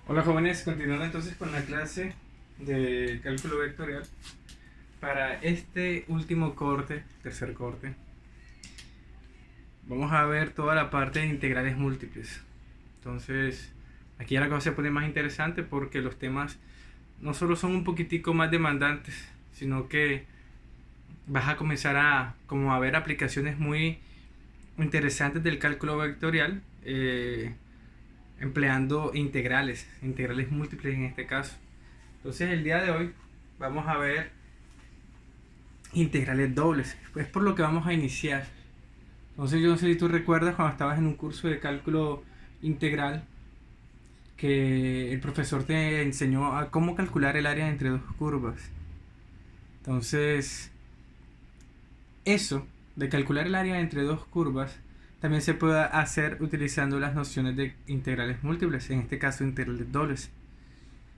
Hola jóvenes, continuando entonces con la clase de cálculo vectorial. Para este último corte, tercer corte, vamos a ver toda la parte de integrales múltiples. Entonces, aquí ya la cosa se pone más interesante porque los temas no solo son un poquitico más demandantes, sino que vas a comenzar a ver aplicaciones muy interesantes del cálculo vectorial, empleando integrales múltiples en este caso. Entonces el día de hoy vamos a ver integrales dobles. Es por lo que vamos a iniciar. Entonces yo no sé si tú recuerdas cuando estabas en un curso de cálculo integral que el profesor te enseñó a cómo calcular el área entre dos curvas. Entonces eso de calcular el área entre dos curvas también se puede hacer utilizando las nociones de integrales múltiples, en este caso integrales dobles.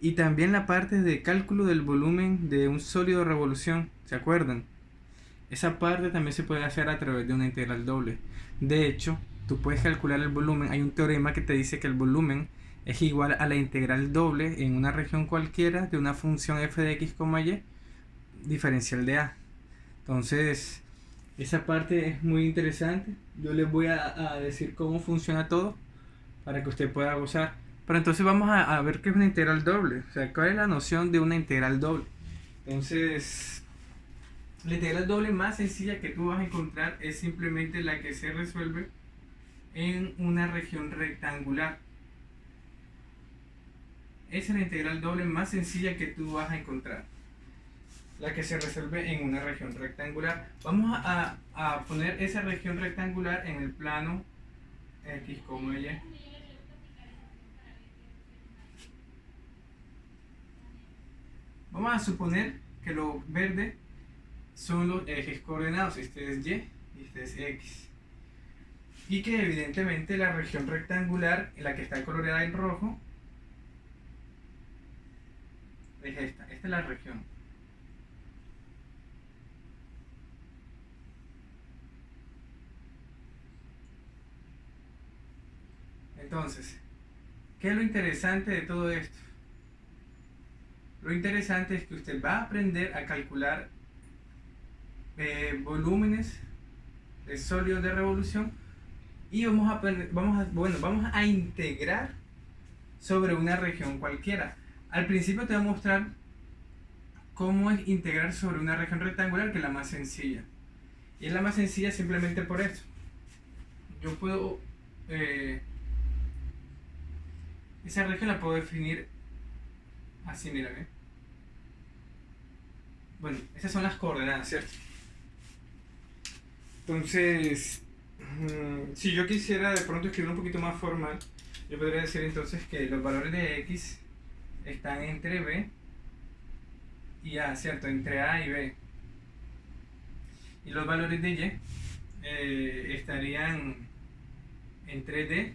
Y también la parte de cálculo del volumen de un sólido de revolución, ¿se acuerdan? Esa parte también se puede hacer a través de una integral doble. De hecho, tú puedes calcular el volumen. Hay un teorema que te dice que el volumen es igual a la integral doble en una región cualquiera de una función f de x, y diferencial de a. Entonces, esa parte es muy interesante. Yo les voy a decir cómo funciona todo para que usted pueda gozar. Pero entonces vamos a ver qué es una integral doble. O sea, cuál es la noción de una integral doble. Entonces, la integral doble más sencilla que tú vas a encontrar es simplemente la que se resuelve en una región rectangular. Esa es la integral doble más sencilla que tú vas a encontrar. La que se resuelve en una región rectangular. Vamos a poner esa región rectangular en el plano x, y. Vamos a suponer que lo verde son los ejes coordenados. Este es y y este es x. Y que evidentemente la región rectangular, la que está coloreada en rojo, es esta. Esta es la región. Entonces, ¿qué es lo interesante de todo esto? Lo interesante es que usted va a aprender a calcular volúmenes de sólidos de revolución y vamos a integrar sobre una región cualquiera. Al principio te voy a mostrar cómo es integrar sobre una región rectangular, que es la más sencilla. Y es la más sencilla simplemente por esto. Yo puedo... esa región la puedo definir así, mira, ¿eh? Bueno, esas son las coordenadas, ¿cierto? Entonces, si yo quisiera de pronto escribir un poquito más formal, yo podría decir entonces que los valores de x están entre b y a, ¿cierto? Entre a y b. Y los valores de y estarían entre d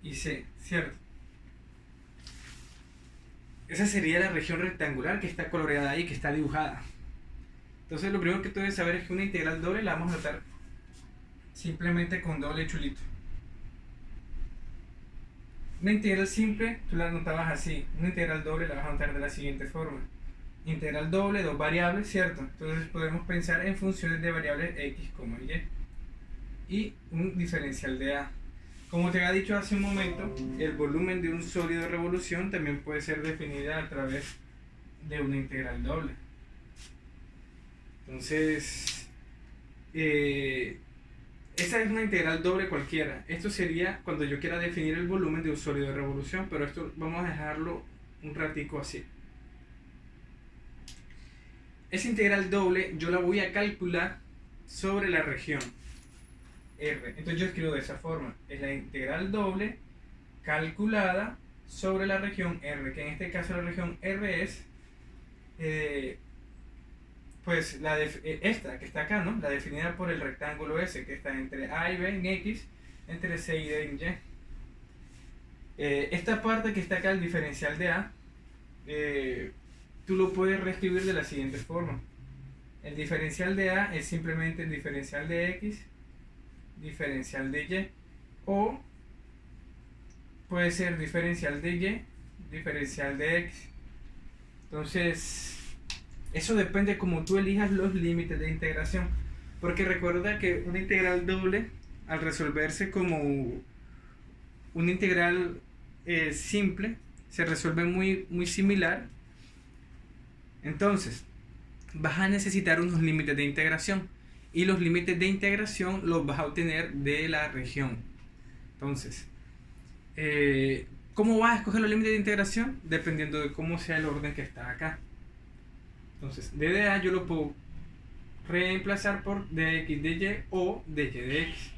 y c, ¿cierto? Esa sería la región rectangular que está coloreada ahí, que está dibujada. Entonces lo primero que tú debes saber es que una integral doble la vamos a notar simplemente con doble chulito. Una integral simple tú la anotabas así. Una integral doble la vas a notar de la siguiente forma. Integral doble, dos variables, ¿cierto? Entonces podemos pensar en funciones de variables x, y. Y un diferencial de a. Como te había dicho hace un momento, el volumen de un sólido de revolución también puede ser definida a través de una integral doble. Entonces, esa es una integral doble cualquiera. Esto sería cuando yo quiera definir el volumen de un sólido de revolución, pero esto vamos a dejarlo un ratico así. Esa integral doble yo la voy a calcular sobre la región R. Entonces yo escribo de esa forma. Es la integral doble calculada sobre la región R, que en este caso la región R es pues esta que está acá, ¿no? La definida por el rectángulo S, que está entre A y B en X, entre C y D en Y. Esta parte que está acá, el diferencial de A, tú lo puedes reescribir de la siguiente forma. El diferencial de A es simplemente el diferencial de X, diferencial de Y, o puede ser diferencial de y, diferencial de x. Entonces, eso depende como tú elijas los límites de integración. Porque recuerda que una integral doble, al resolverse como una integral simple, se resuelve muy similar. Entonces, vas a necesitar unos límites de integración. Y los límites de integración los vas a obtener de la región. Entonces, ¿cómo vas a escoger los límites de integración? Dependiendo de cómo sea el orden que está acá. Entonces, d de a yo lo puedo reemplazar por dx de y o dy de x.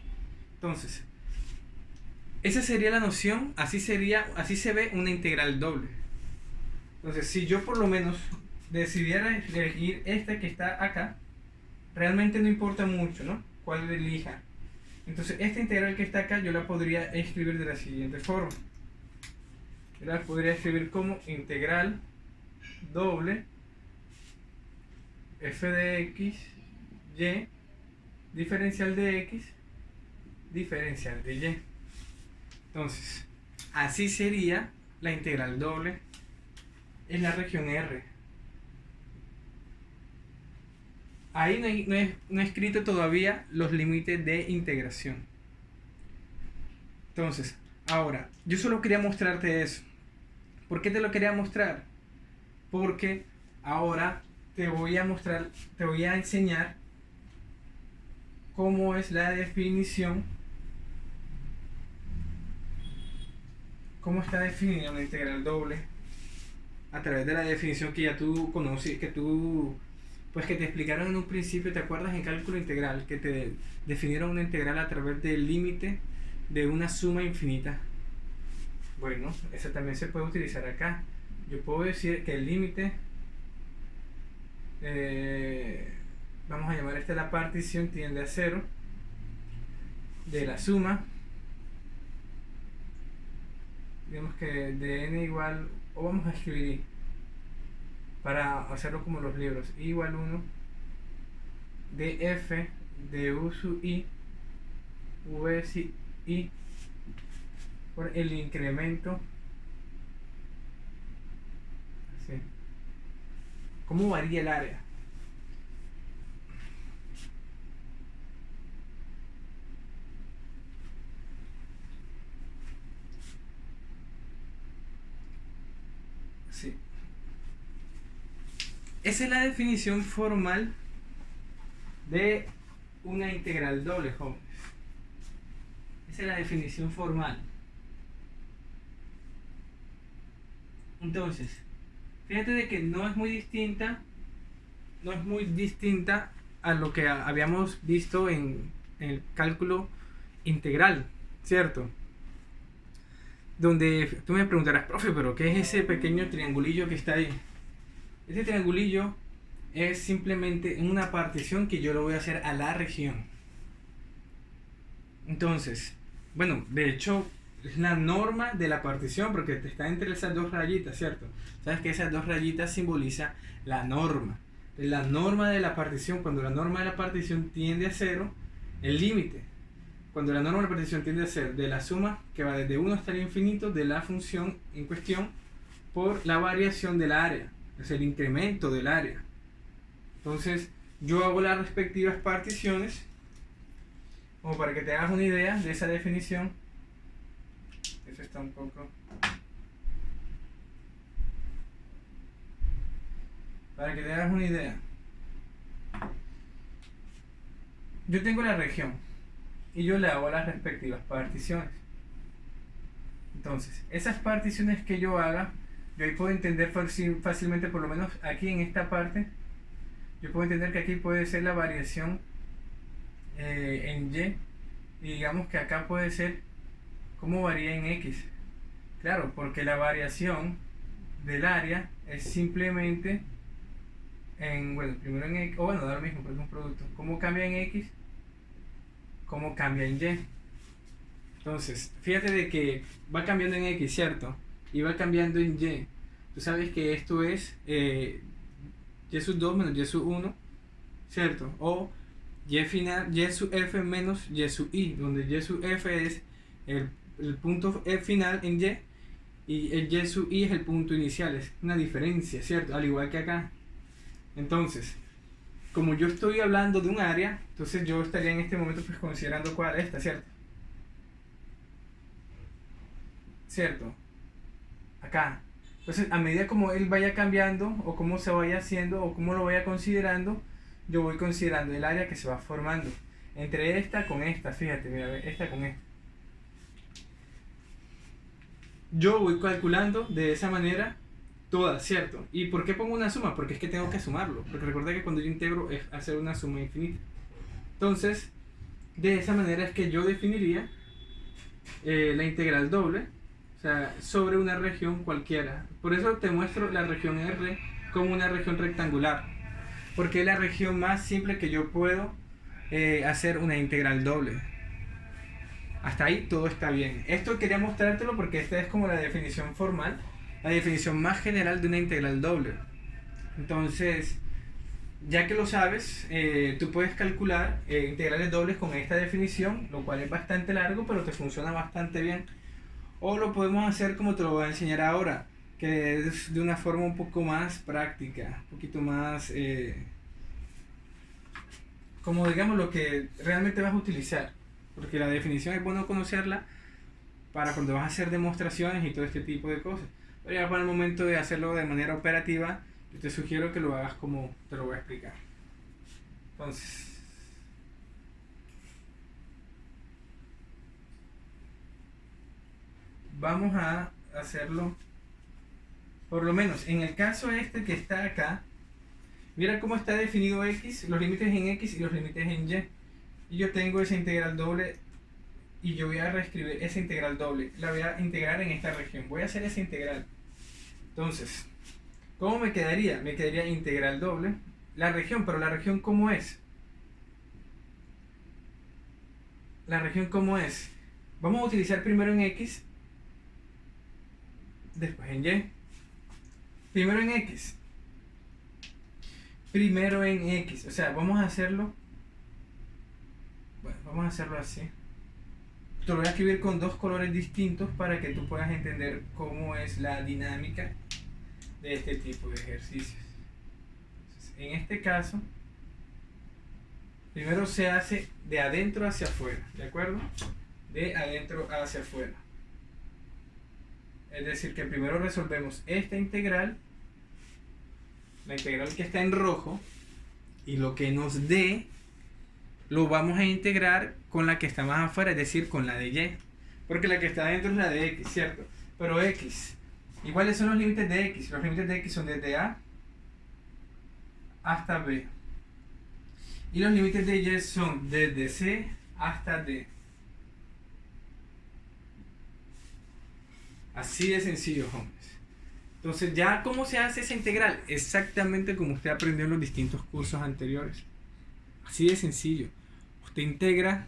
Entonces, esa sería la noción, así se ve una integral doble. Entonces, si yo por lo menos decidiera elegir esta que está acá, realmente no importa mucho, ¿no? Cuál elija. Entonces, esta integral que está acá yo la podría escribir de la siguiente forma. Yo la podría escribir como integral doble f de x, y, diferencial de x, diferencial de y. Entonces, así sería la integral doble en la región R. Ahí no he escrito todavía los límites de integración. Entonces, ahora, yo solo quería mostrarte eso. ¿Por qué te lo quería mostrar? Porque ahora te voy a enseñar cómo es la definición, cómo está definida una integral doble a través de la definición que ya tú conoces, que te explicaron en un principio. ¿Te acuerdas en cálculo integral que te definieron una integral a través del límite de una suma infinita? Bueno, eso también se puede utilizar acá. Yo puedo decir que el límite, vamos a llamar esta la partición, tiende a 0 de la suma, digamos que de n igual, o vamos a escribir i para hacerlo como los libros, i igual 1 de f de u sub i v si i por el incremento. Así. ¿Cómo varía el área? Sí. Esa es la definición formal de una integral doble, jóvenes. Esa es la definición formal. Entonces, fíjate de que no es muy distinta a lo que habíamos visto en el cálculo integral, ¿cierto? Donde tú me preguntarás, profe, pero ¿qué es ese pequeño triangulillo que está ahí? Este triangulillo es simplemente una partición que yo lo voy a hacer a la región. Entonces, bueno, de hecho es la norma de la partición porque está entre esas dos rayitas, ¿cierto? Sabes que esas dos rayitas simbolizan la norma. La norma de la partición, cuando la norma de la partición tiende a 0, el límite. Cuando la norma de la partición tiende a ser de la suma que va desde 1 hasta el infinito de la función en cuestión por la variación del área, es el incremento del área. Entonces, yo hago las respectivas particiones como para que te hagas una idea de esa definición. Eso está un poco... Para que te hagas una idea. Yo tengo la región y yo le hago las respectivas particiones. Entonces, esas particiones que yo haga, yo ahí puedo entender fácilmente, por lo menos aquí en esta parte, yo puedo entender que aquí puede ser la variación en y, y digamos que acá puede ser cómo varía en x. Claro, porque la variación del área es simplemente primero en x, o bueno, da lo mismo, porque es un producto. ¿Cómo cambia en x? ¿Cómo cambia en y? Entonces, fíjate de que va cambiando en x, ¿cierto? Y va cambiando en y. Tú sabes que esto es y sub 2 menos y sub 1, ¿cierto? O y final, y sub f menos y sub i, donde y sub f es el punto final en y el y sub i es el punto inicial. Es una diferencia, ¿cierto? Al igual que acá. Entonces, como yo estoy hablando de un área, entonces yo estaría en este momento pues considerando cuál esta, ¿cierto? ¿Cierto? Acá. Entonces, a medida como él vaya cambiando, o cómo se vaya haciendo, o cómo lo vaya considerando, yo voy considerando el área que se va formando. Entre esta con esta, fíjate, mira, esta con esta. Yo voy calculando de esa manera todas, ¿cierto? ¿Y por qué pongo una suma? Porque es que tengo que sumarlo. Porque recuerda que cuando yo integro es hacer una suma infinita. Entonces, de esa manera es que yo definiría la integral doble, o sea, sobre una región cualquiera. Por eso te muestro la región R como una región rectangular, porque es la región más simple que yo puedo hacer una integral doble. Hasta ahí todo está bien. Esto quería mostrártelo porque esta es como la definición formal, la definición más general de una integral doble. Entonces, ya que lo sabes, tú puedes calcular integrales dobles con esta definición, lo cual es bastante largo, pero te funciona bastante bien. O lo podemos hacer como te lo voy a enseñar ahora, que es de una forma un poco más práctica, un poquito más, como digamos lo que realmente vas a utilizar. Porque la definición es bueno conocerla para cuando vas a hacer demostraciones y todo este tipo de cosas. Pero ya para el momento de hacerlo de manera operativa, yo te sugiero que lo hagas como te lo voy a explicar. Entonces, vamos a hacerlo, por lo menos en el caso este que está acá, mira cómo está definido x, los límites en x y los límites en y. Y yo tengo esa integral doble y yo voy a reescribir esa integral doble. La voy a integrar en esta región. Voy a hacer esa integral. Entonces, ¿cómo me quedaría? Me quedaría integral doble. La región, pero la región ¿cómo es? La región ¿cómo es? Vamos a utilizar primero en x, después en y. Primero en x. Primero en x. O sea, vamos a hacerlo. Bueno, vamos a hacerlo así. Te lo voy a escribir con dos colores distintos para que tú puedas entender cómo es la dinámica de este tipo de ejercicios. Entonces, en este caso, primero se hace de adentro hacia afuera, ¿de acuerdo? De adentro hacia afuera. Es decir, que primero resolvemos esta integral, la integral que está en rojo, y lo que nos dé lo vamos a integrar con la que está más afuera, es decir, con la de y. Porque la que está adentro es la de x, ¿cierto? Pero x. ¿Y cuáles son los límites de x? Los límites de x son desde a hasta b. Y los límites de y son desde c hasta d. Así de sencillo, hombres. Entonces, ¿ya cómo se hace esa integral? Exactamente como usted aprendió en los distintos cursos anteriores. Así de sencillo. Usted integra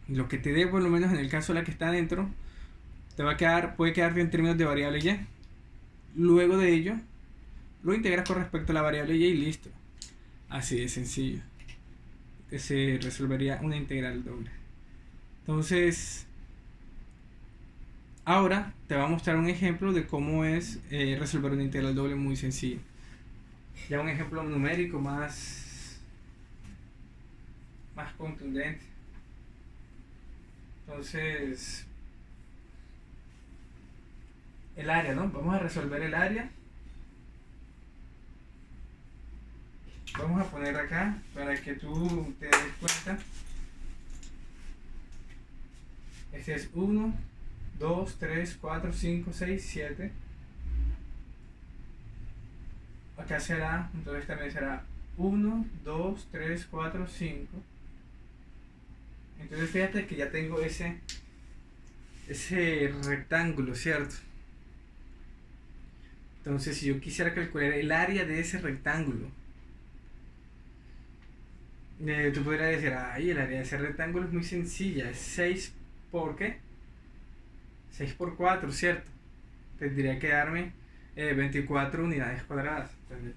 y lo que te dé, por lo menos en el caso de la que está adentro, te va a quedar, puede quedarte en términos de variable y. Luego de ello, lo integras con respecto a la variable y listo. Así de sencillo. Que se resolvería una integral doble. Entonces, ahora te voy a mostrar un ejemplo de cómo es resolver una integral doble muy sencillo. Ya un ejemplo numérico más contundente. Entonces, el área, ¿no? Vamos a resolver el área. Vamos a poner acá para que tú te des cuenta. Este es 1, 2, 3, 4, 5, 6, 7. Acá será, entonces también será 1, 2, 3, 4, 5. Entonces fíjate que ya tengo ese rectángulo, ¿cierto? Entonces si yo quisiera calcular el área de ese rectángulo, tú podrías decir, ay, el área de ese rectángulo es muy sencilla, es 6 por ¿qué? 6 por 4, ¿cierto? Tendría que darme 24 unidades cuadradas. Entonces,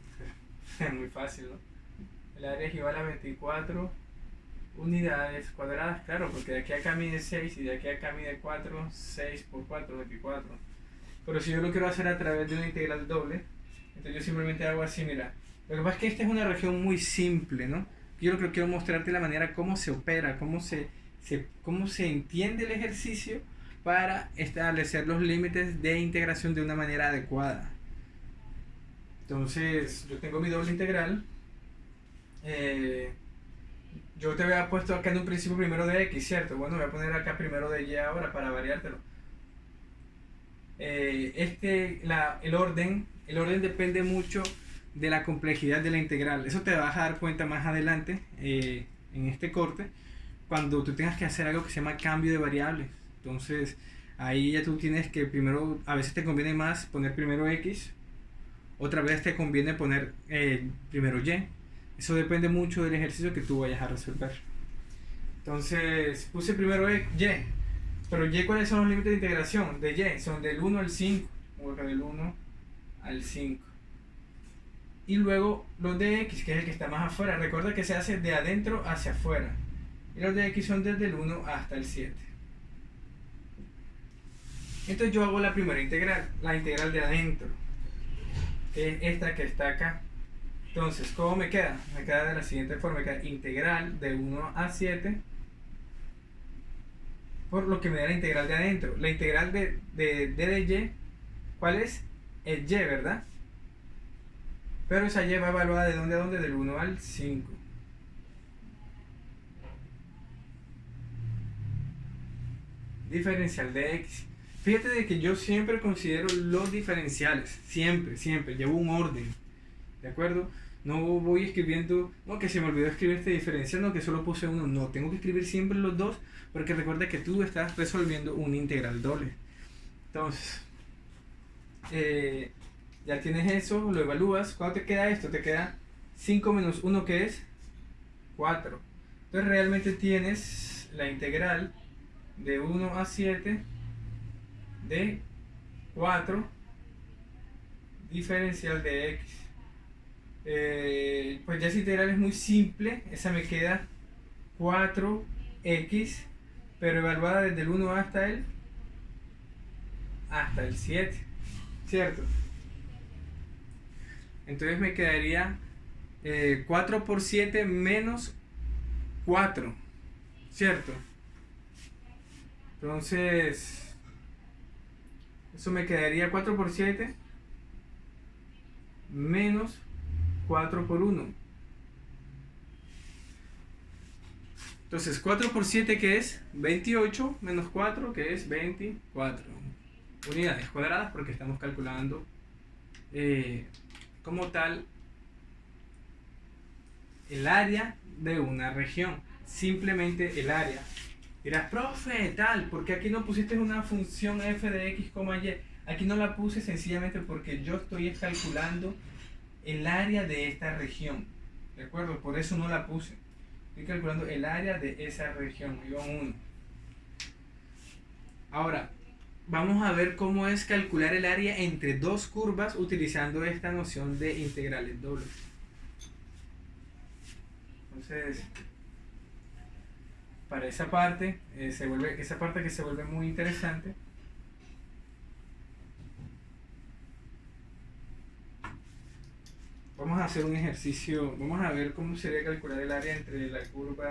es muy fácil, ¿no? El área equivale a 24 unidades cuadradas, claro, porque de aquí a acá mide 6 y de aquí a acá mide 4, 6 por 4, 24. Pero si yo lo quiero hacer a través de una integral doble, entonces yo simplemente hago así, mira. Lo que pasa es que esta es una región muy simple, ¿no? Yo lo que quiero mostrarte la manera cómo se opera, cómo se entiende el ejercicio para establecer los límites de integración de una manera adecuada. Entonces, yo tengo mi doble integral. Yo te había puesto acá en un principio primero de x, ¿cierto? Bueno, voy a poner acá primero de y ahora para variártelo. El orden depende mucho de la complejidad de la integral. Eso te vas a dar cuenta más adelante en este corte, cuando tú tengas que hacer algo que se llama cambio de variables. Entonces, ahí ya tú tienes que primero, a veces te conviene más poner primero x, otra vez te conviene poner primero y. Eso depende mucho del ejercicio que tú vayas a resolver. Entonces, puse primero y. Pero y, ¿cuáles son los límites de integración? De y, son del 1 al 5. Del 1 al 5. Y luego los de x, que es el que está más afuera. Recuerda que se hace de adentro hacia afuera. Y los de x son desde el 1 hasta el 7. Entonces yo hago la primera integral, la integral de adentro, que es esta que está acá. Entonces, ¿cómo me queda? Me queda de la siguiente forma, me queda integral de 1 a 7 por lo que me da la integral de adentro. La integral de y, ¿cuál es? El y, ¿verdad? Pero esa y va evaluada de dónde a dónde, del 1 al 5. Diferencial de x. Fíjate de que yo siempre considero los diferenciales, siempre, llevo un orden, ¿de acuerdo? No voy escribiendo, no, que se me olvidó escribir este diferencial, no, que solo puse uno, no, tengo que escribir siempre los dos, porque recuerda que tú estás resolviendo una integral doble. Entonces, ya tienes eso, lo evalúas. ¿Cuánto te queda esto? Te queda 5 menos 1, que es 4. Entonces realmente tienes la integral de 1 a 7 de 4 diferencial de x. Pues ya esa integral es muy simple, esa me queda 4x, pero evaluada desde el 1 hasta el 7, ¿cierto? Entonces me quedaría 4 por 7 menos 4, ¿cierto? Entonces, eso me quedaría 4 por 7 menos 4 por 1. Entonces, 4 por 7, que es 28, menos 4, que es 24. Unidades cuadradas, porque estamos calculando como tal el área de una región. Simplemente el área. Dirás, profe, tal, ¿por qué aquí no pusiste una función f de x, y? Aquí no la puse sencillamente porque yo estoy calculando el área de esta región, ¿de acuerdo? Por eso no la puse. Estoy calculando el área de esa región, iba 1. Ahora, vamos a ver cómo es calcular el área entre dos curvas utilizando esta noción de integrales dobles. Entonces, para esa parte, esa parte que se vuelve muy interesante. Vamos a hacer un ejercicio, vamos a ver cómo sería calcular el área entre la curva